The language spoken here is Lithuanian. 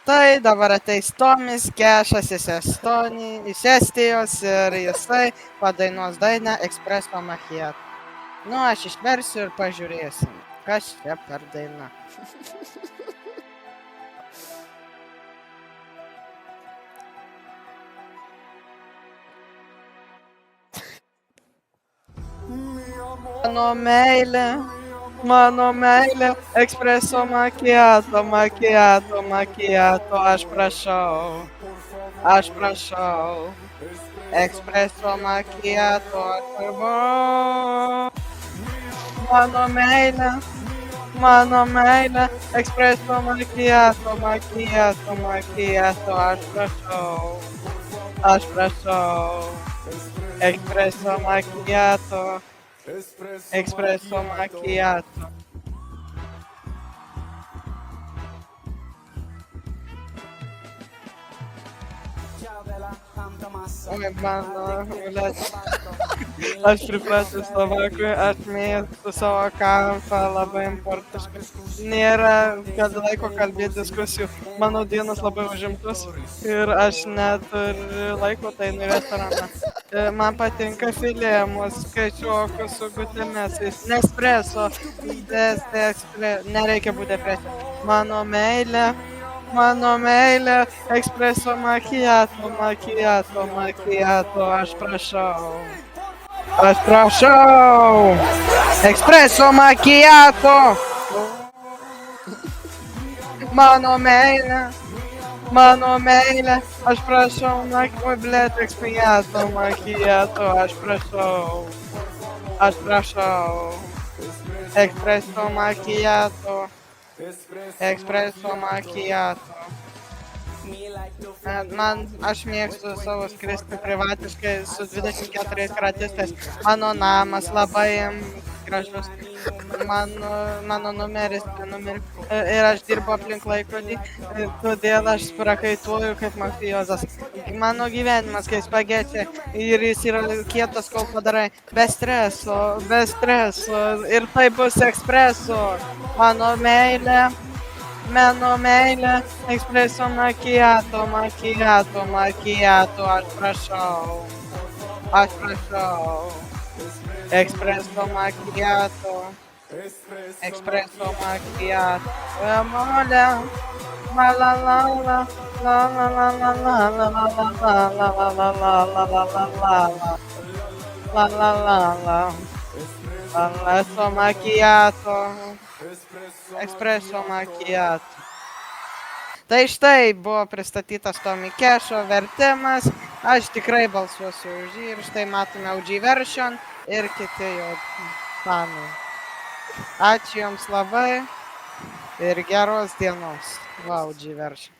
Tai dabar ateis Tomis Kešas iš Estijos ir jisai padainuos dainą Espresso Macchiato. Nu, aš išversiu ir pažiūrėsim, kas čia per daina. Mano meilė, Espresso Macchiato, aš prašau, Espresso Macchiato, mano meilė, Espresso Macchiato, aš prašau, Espresso Macchiato. Espresso Macchiato. Oi, mano, aš pripratęs Slovakui, aš mėgstu savo kampą, labai importiškai. Nėra laiko kalbėti diskusijų. Mano dienas labai užimtus ir aš neturiu laiko, tai į restoraną. Man patinka filėmus, skaičiuokus su gutėmis, Nespresso, nereikia būti depresija. Mano meilė, Espresso Macchiato, aš prašau, Espresso Macchiato, mano meilė, aš prašau, Espresso Macchiato, aš prašau, Espresso Macchiato. Aš mėgstu savo skristi privatiškai su 24 kratistais. Mano namas labai gražus. Mano numeris ir aš dirbu aplink laikrodį, todėl aš prakaituoju kaip mafijozas. Mano gyvenimas kaip spagečiai ir jis yra kietas, kol padarai. Be streso ir tai bus Espresso. Mano meilė, Espresso Macchiato, aš prašau, Espresso Macchiato, amore, Espresso Macchiato. Tai štai buvo pristatytas Tomi Kešo vertimas, aš tikrai balsuosiu už jį ir štai matome OG version ir kiti jo fanai. Ačiū jums labai ir geros dienos, OG version.